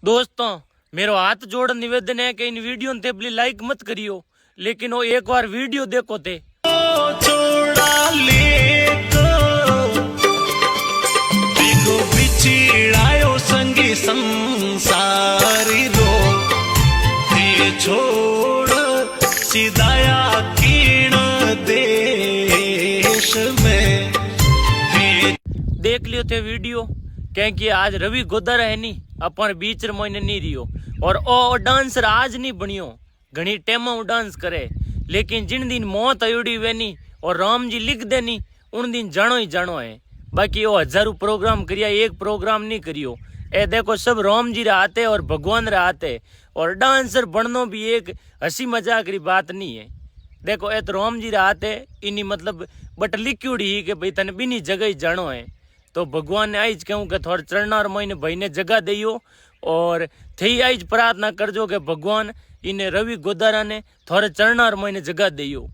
दोस्तों मेरो हाथ जोड़ निवेदन है कि इन वीडियो ने प्लीज लाइक मत करियो, लेकिन वो एक बार वीडियो देखो ते छोड़ा ले तो बिछड़ायो संगी संसारी रो ते छोड़ सीधाया कीण देश में। देख लियो ते वीडियो क्योंकि आज रवि गोदर है नी अपन बीच महीने नहीं रियो और ओ डांसर आज नहीं बनियो। घनी टेम डांस करे, लेकिन जिन दिन मौत अयोड़ी वे नी और राम जी लिख दे नी उन दिन जानो ही जानो है। बाकी वो हजारों प्रोग्राम करिया, एक प्रोग्राम नहीं करियो। ए देखो सब राम जी रहते और भगवान रहते, और डांसर बननो भी एक हंसी मजाक की बात नहीं है। देखो ए तो राम जी रहते इन्हीं मतलब बट लिक्यूडी ही कि भाई तने बिनी जगह ही जानो है। तो भगवान ने आज कहूँ कि थोड़ा चढ़नार महीने भाई ने जगह दियो, और थी आज प्रार्थना करजो कि भगवान इन्हें रवि गोदारा ने थोड़े चढ़नार महीने जगह दियो।